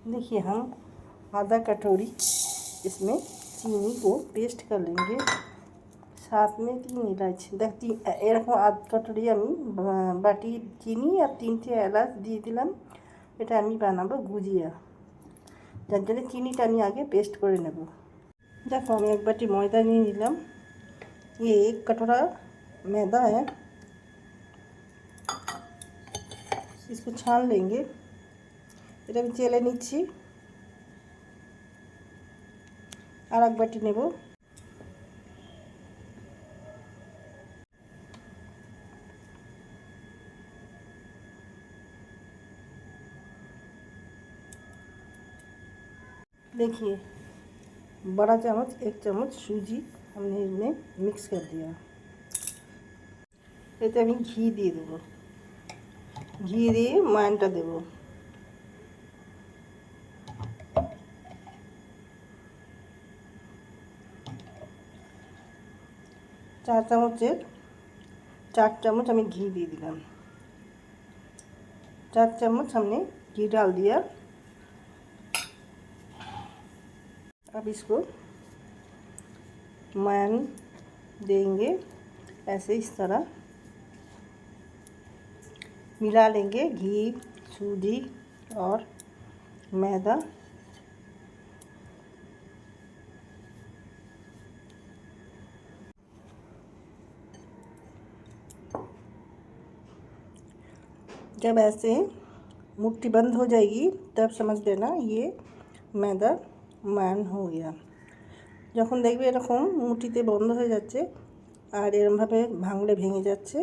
देखिए हम आधा कटोरी इसमें चीनी को पेस्ट कर लेंगे, साथ में 3 इलायची देखती एरकम आध कटोरी बाटी चीनी और 3টে এলাচ দিয়ে দিলাম। এটা আমি বানাবো গুজিয়া, যার জন্য চিনিটা আমি আগে पेस्ट করে নেব। देखो আমি एक बाटी मैदा নিয়ে নিলাম, ये 1 कटोरा मैदा है, इसको छान लेंगे। এটা আমি চেলে নিচ্ছি। আর এক বাটি নেব। देखिए बड़ा चम्मच 1 चम्मच सूजी हमने इसमें मिक्स कर दिया। এতে আমি ঘি দিয়ে দেব, ঘি দিয়ে ময়ানটা দেব। 4 চামচের 4 चम्मच আমি घी दे दिलाम। 4 चम्मच हमने घी डाल दिया। अब इसको मयान देंगे, ऐसे इस तरह मिला लेंगे घी, सूजी और मैदा। जब ऐसे मुट्ठी बंद हो जाएगी तब समझ लेना ये मैदा ময়ান हो गया। যখন দেখবে এরকম মুঠিতে বন্ধ হয়ে যাচ্ছে আর এরকমভাবে ভাঙলে ভেঙে যাচ্ছে,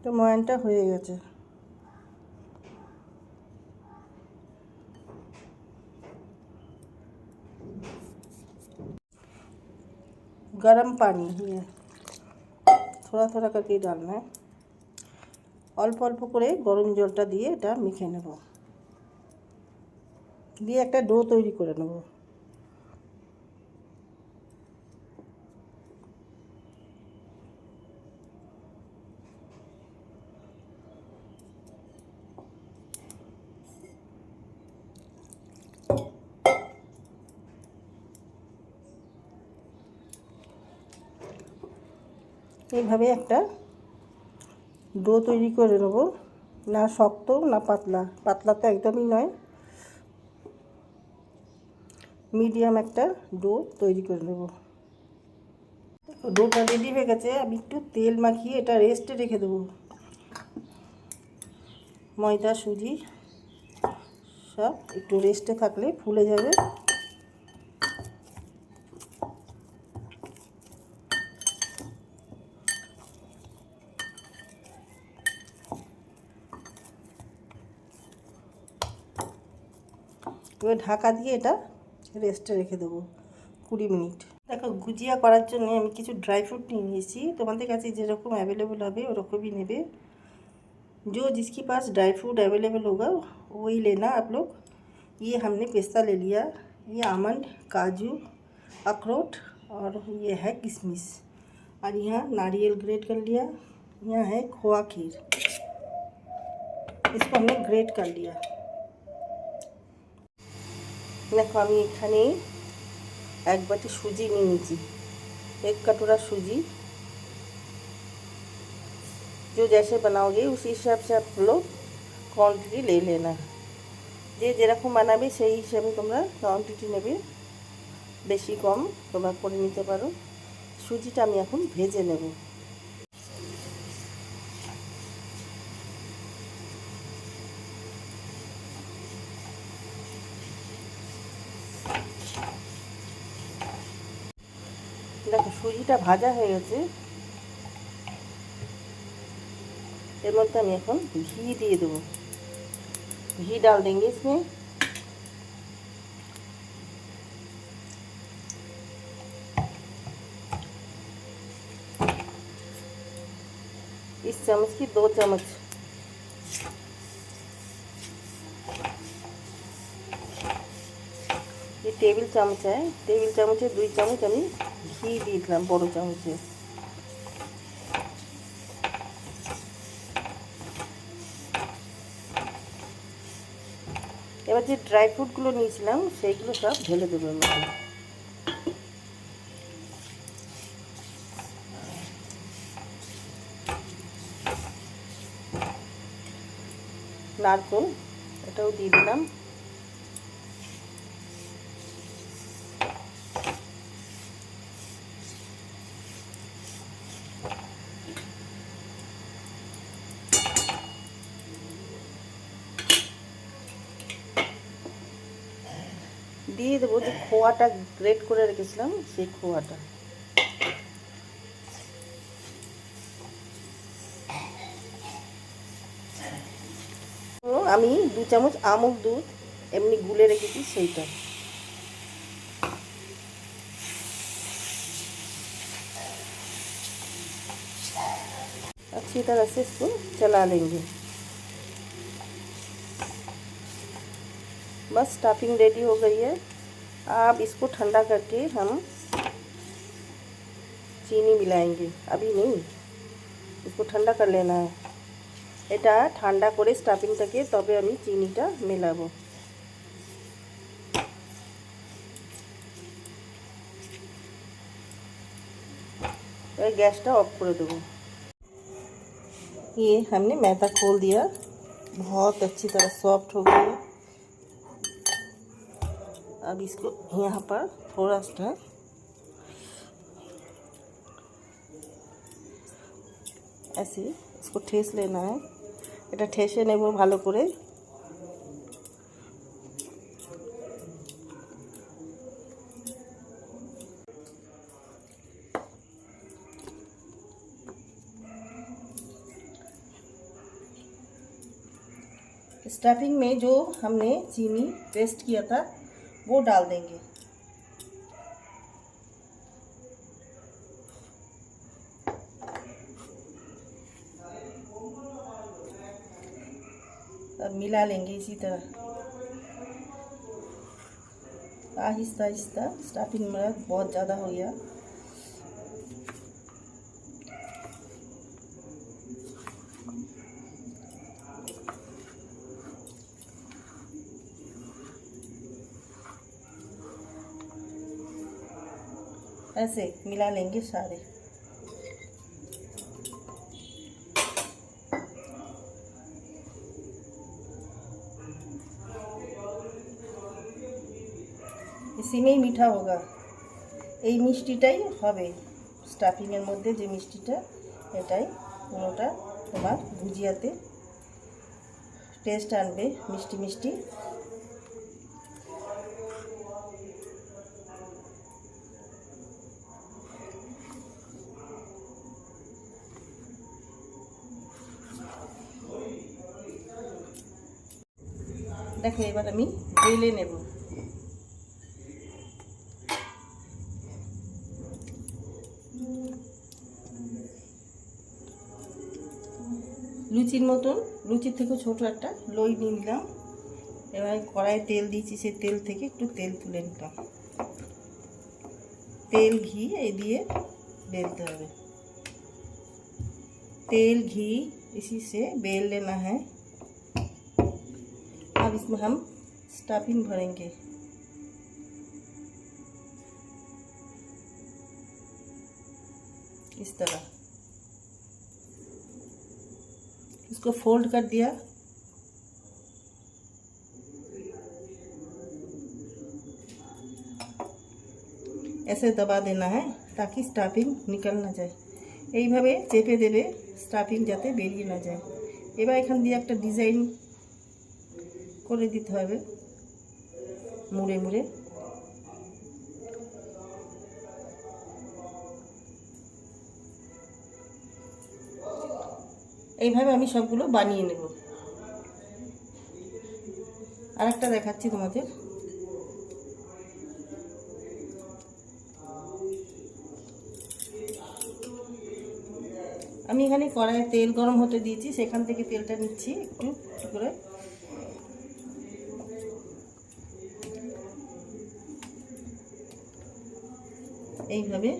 তো ময়ানটা হয়ে গেছে। गरम पानी ये थोड़ा थोड़ा करके डालना है, অল্প অল্প করে গরম জলটা দিয়ে এটা মেখে নেব, দিয়ে একটা ডো তৈরি করে নেব। এইভাবে একটা ডো তৈরি করে নেব, না শক্ত না পাতলা, পাতলা তো একদমই নয়, মিডিয়াম একটা ডো তৈরি করে নেব। ডোটা রেডি হয়ে গেছে, আমি একটু তেল মাখিয়ে এটা রেস্টে রেখে দেবো। ময়দা সুজি সব একটু রেস্টে থাকলে ফুলে যাবে। এবার ঢাকা দিয়ে এটা রেস্টে রেখে দেবো 20 মিনিট। দেখো গুজিয়া করার জন্য আমি কিছু ড্রাই ফ্রুট নিয়ে নিয়েছি, তোমাদের কাছে যেরকম অ্যাভেলেবল হবে ওরকমই নেবে। जो जिसके पास ड्राई फ्रूट अवेलेबल होगा वही लेना आप लोग। ये हमने पिस्ता ले लिया, ये आमंड, काजू, अखरोट और ये है किशमिश, और यहाँ नारियल ग्रेट कर लिया, यहाँ है खोआ खीर, इसको हमने ग्रेट कर लिया। देखो আমি এখানে এক বাটি সুজি নিয়ে নিয়েছি, 1 कटोरा सूजी। जो जैसे बनाओगे उसी हिसाब से आप लोग क्वांटिटी ले लेना, যে যেরকম বানাবে সেই হিসাবে তোমরা কোয়ান্টিটি নেবে, বেশি কম তোমরা করে নিতে পারো। সুজিটা আমি এখন ভেজে নেব। দেখো সুজিটা ভাজা হয়ে গেছে, এর মধ্যে আমি এখন ঘি দিয়ে দেবো। घी डाल देंगे इसमें, इस चम्मच की 2 चम्मच। ये टेबिल चामच है, टेबिल चामचे 2 চামচ আমি ঘি দিয়ে দিলাম বড় চামচে। এবার যে ড্রাই ফ্রুটগুলো নিয়েছিলাম সেইগুলো সব ঢেলে দেবো আমি। নারকেল এটাও দিয়ে দিলাম। দিয়ে দেবো যে খোয়াটা গ্রেট করে রেখেছিলাম সেই খোয়াটা। আমি 2 চামচ আমুল দুধ এমনি গুলে রেখেছি সেইটা। अच्छी तरह से इसको चला लेंगे। बस स्टफिंग रेडी हो गई है। अब इसको ठंडा करके हम चीनी मिलाएंगे, अभी नहीं, इसको ठंडा कर लेना है। এটা ঠান্ডা করে স্টাফিংটাকে তবে আমি চিনিটা মেলাবো। এবার গ্যাসটা অফ করে দেবো। ये हमने मैदा खोल दिया, बहुत अच्छी तरह सॉफ्ट हो गई है। अब इसको यहाँ पर थोड़ा सा ऐसे इसको ठेस लेना है। এটা ঠেসে নেব ভালো করে। स्टफिंग में जो हमने चीनी पेस्ट किया था वो डाल देंगे। अब मिला लेंगे इसी तरह आहिस्ता आहिस्ता। स्टफिंग मेरा बहुत ज़्यादा हो गया। ऐसे मिला लेंगे सारे। সিমেই মিঠা হোগা, এই মিষ্টিটাই হবে স্টাফিংয়ের মধ্যে যে মিষ্টিটা, এটাই পুরোটা তোমার ভুজিয়াতে টেস্ট আনবে, মিষ্টি মিষ্টি। দেখো এবার আমি বেলে নেব। লুচির মতন, লুচির থেকে ছোট একটা লই নিয়ে নিলাম। এবার কড়াইয়ে তেল দিয়েছি, সেই তেল থেকে একটু তেল তুলে নিলাম। তেল ঘি এই দিয়ে बेलते হবে। तेल घी इसी से बेल लेना है। अब इसमें हम स्टफिंग भरेंगे। इस तरह इसको फोल्ड कर दिया। ऐसे दबा देना है ताकि स्टफिंग निकल ना जाए। এইভাবে চেপে দেবে স্টাফিং যাতে বেরিয়ে না যায়। এবার এখান দিয়ে একটা ডিজাইন করে দিতে হবে মুড়ে মুড়ে। এইভাবে আমি সবগুলো বানিয়ে নেব। আরেকটা দেখাচ্ছি তোমাদের। আমি এখানে কড়াইয়ে তেল গরম হতে দিয়েছি, সেখান থেকে তেলটা নিচ্ছি একটু একটু করে। এইভাবে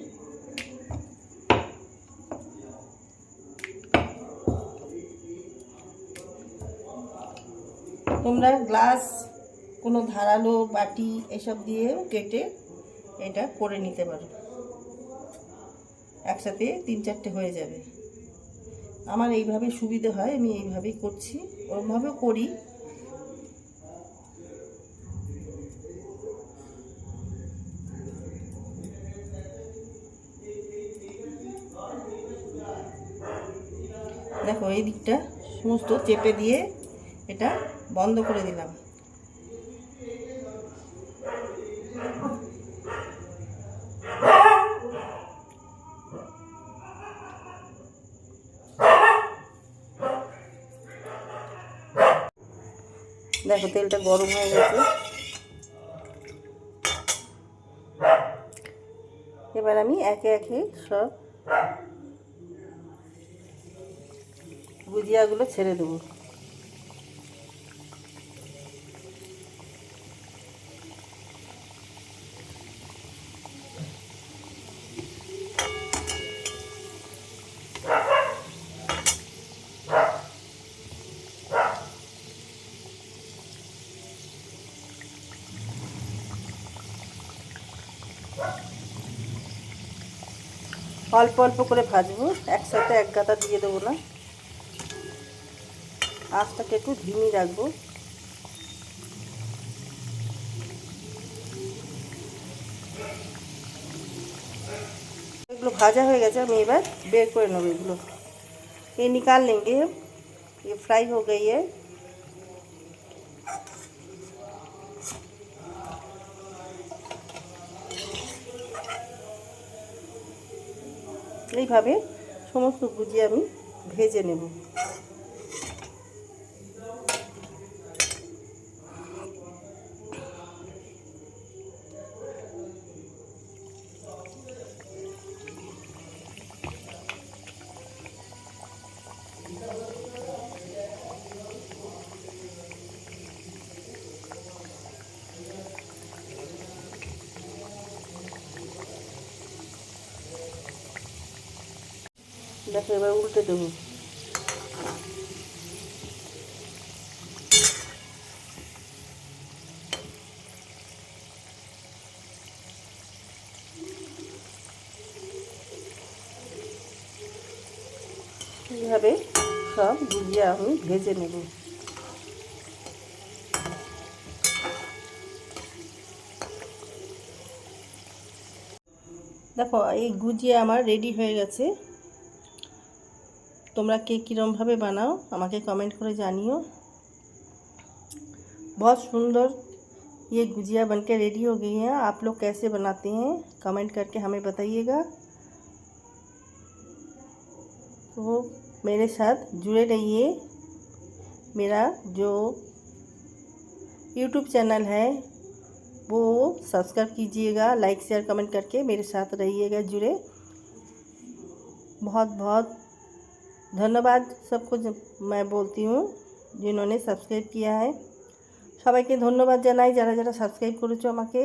তোমরা গ্লাস কোনো ধারালো বাটি এসব দিয়েও কেটে এটা করে নিতে পারো। একসাথে 3-4টে হয়ে যাবে। আমার এইভাবে সুবিধে হয়, আমি এইভাবেই করছি, ওরভাবেও করি। দেখো এই দিকটা সমস্ত চেপে দিয়ে এটা বন্ধ করে দিলাম। দেখো তেলটা গরম হয়ে গেছে। এবার আমি একে একে সব গুজিয়াগুলো ছেড়ে দেবো। অল্প অল্প করে ভাজবো, একসাথে এক গাদা দিয়ে দেবো না। আঁচটাকে একটু ধিমি রাখবো। এগুলো ভাজা হয়ে গেছে, আমি এবার बेर করে নেবো। এগুলো ये निकाल लेंगे हम। ये फ्राई हो गई है। এইভাবে সমস্ত গুজিয়া আমি ভেজে নেব। দেখো এবার উল্টে দেবো। এইভাবে সব গুজিয়া আমি ভেজে নেব। দেখো এই গুজিয়া আমার রেডি হয়ে গেছে। তোমরা কে কীরমভাবে বানাও আমাকে कमेंट করে জানিও। बहुत सुंदर ये गुजिया बनके रेडी हो गई हैं। आप लोग कैसे बनाते हैं कमेंट करके हमें बताइएगा। तो मेरे साथ जुड़े रहिए। मेरा जो YouTube चैनल है वो सब्सक्राइब कीजिएगा, लाइक शेयर कमेंट करके मेरे साथ रहिएगा जुड़े। बहुत बहुत धन्यवाद सबको मैं बोलती हूँ जिन्होंने सब्सक्राइब किया है। সবাইকে ধন্যবাদ জানাই যারা যারা সাবস্ক্রাইব করেছো আমাকে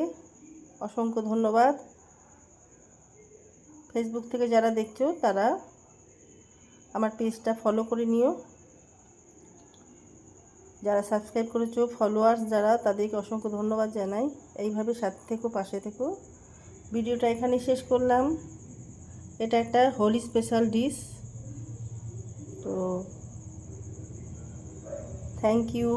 অসংখ্য ধন্যবাদ। ফেসবুক থেকে যারা দেখছো তারা আমার পেজটা ফলো করে নিও। যারা সাবস্ক্রাইব করেছো ফলোয়ার্স যারা তাদেরকে অসংখ্য ধন্যবাদ জানাই। এইভাবে সাথে থেকো, পাশে থেকো। ভিডিওটা এখানে শেষ করলাম। এটা একটা হোলি স্পেশাল ডিশ। তো থ্যাংক ইউ।